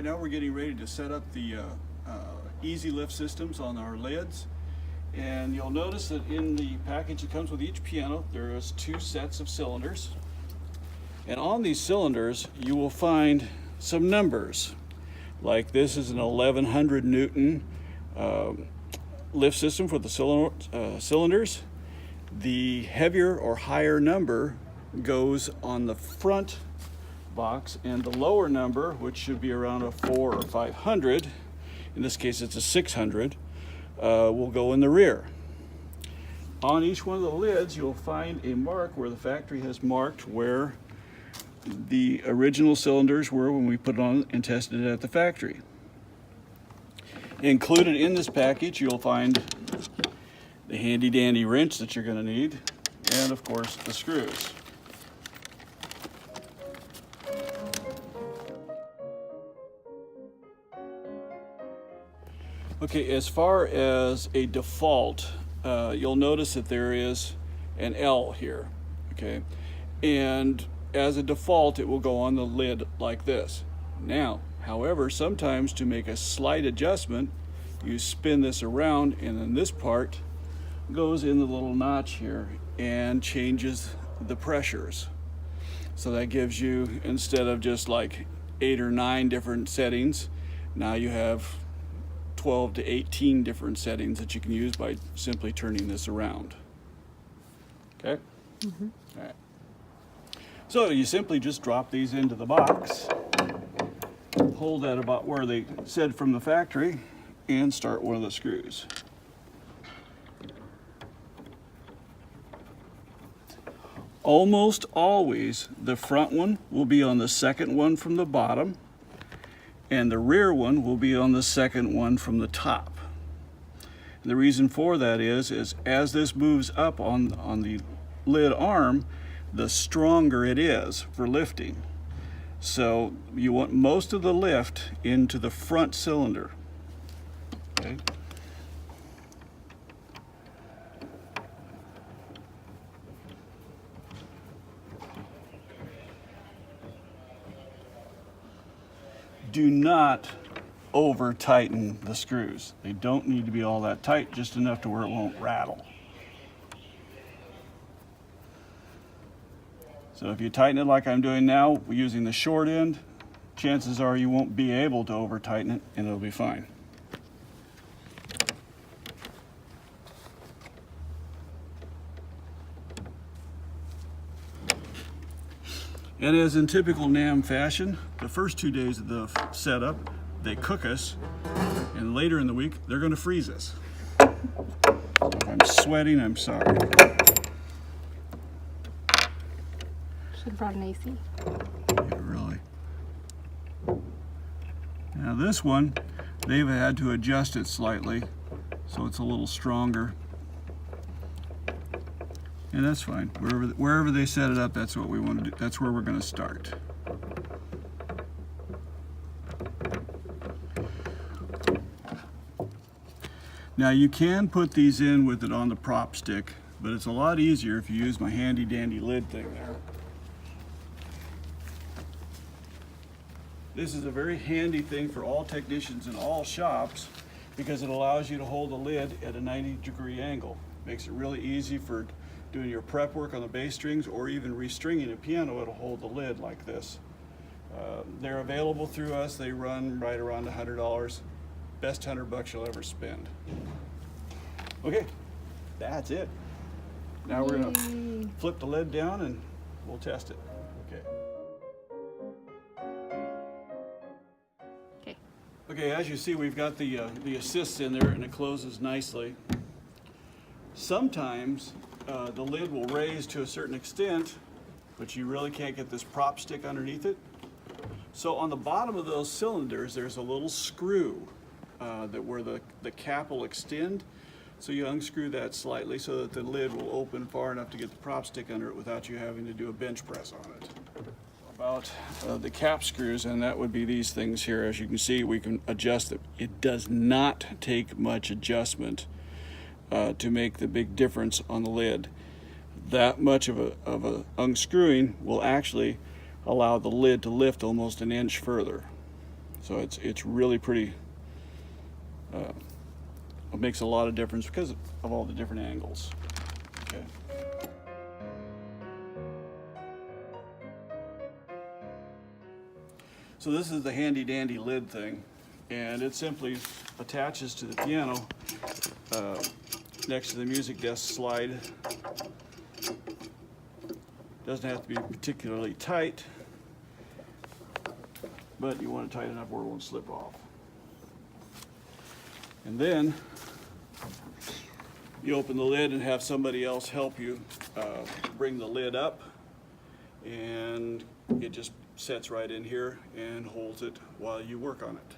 Right now we're getting ready to set up the easy lift systems on our lids. And you'll notice that in the package that comes with each piano, there is 2 sets of cylinders. And on these cylinders, you will find some numbers. Like this is an 1100 Newton lift system for the cylinders. The heavier or higher number goes on the front box, and the lower number, which should be around a 400 or 500, in this case it's a 600, will go in the rear. On each one of the lids you'll find a mark where the factory has marked where the original cylinders were when we put it on and tested it at the factory. Included in this package you'll find the handy dandy wrench that you're going to need, and of course the screws. Okay, as far as a default, you'll notice that there is an L here, okay? And as a default, it will go on the lid like this. Now, however, sometimes to make a slight adjustment, you spin this around, and then this part goes in the little notch here and changes the pressures. So that gives you, instead of just like 8 or 9 different settings, now you have 12 to 18 different settings that you can use by simply turning this around. Okay? Mm-hmm. All right. So you simply just drop these into the box, hold that about where they said from the factory, and start one of the screws. Almost always the front one will be on the second one from the bottom, and the rear one will be on the second one from the top. And the reason for that is as this moves up on the lid arm, the stronger it is for lifting. So you want most of the lift into the front cylinder. Okay. Do not over tighten the screws. They don't need to be all that tight, just enough to where it won't rattle. So if you tighten it like I'm doing now, using the short end, chances are you won't be able to over tighten it, and it'll be fine. And as in typical NAMM fashion, the first 2 days of the setup, they cook us, and later in the week, they're going to freeze us. So if I'm sweating, I'm sorry. Should have brought an AC. Yeah, really. Now this one, they've had to adjust it slightly, so it's a little stronger. And that's fine. Wherever they set it up, that's what we want to do. That's where we're going to start. Now you can put these in with it on the prop stick, but it's a lot easier if you use my handy dandy lid thing there. This is a very handy thing for all technicians in all shops because it allows you to hold the lid at a 90-degree angle. Makes it really easy for doing your prep work on the bass strings, or even restringing a piano. It'll hold the lid like this. They're available through us. They run right around $100. Best $100 you'll ever spend. Okay, that's it. Now we're gonna flip the lid down and we'll test it. Okay. Okay, as you see, we've got the assists in there, and it closes nicely. Sometimes the lid will raise to a certain extent, but you really can't get this prop stick underneath it. So on the bottom of those cylinders, there's a little screw where the cap will extend. So you unscrew that slightly so that the lid will open far enough to get the prop stick under it without you having to do a bench press on it. About the cap screws, and that would be these things here. As you can see, we can adjust them. It does not take much adjustment to make the big difference on the lid. That much of a unscrewing will actually allow the lid to lift almost an inch further. So it's really pretty. It makes a lot of difference because of all the different angles. Okay. So this is the handy dandy lid thing, and it simply attaches to the piano next to the music desk slide. Doesn't have to be particularly tight, but you want it tight enough where it won't slip off. And then you open the lid and have somebody else help you bring the lid up, and it just sets right in here and holds it while you work on it.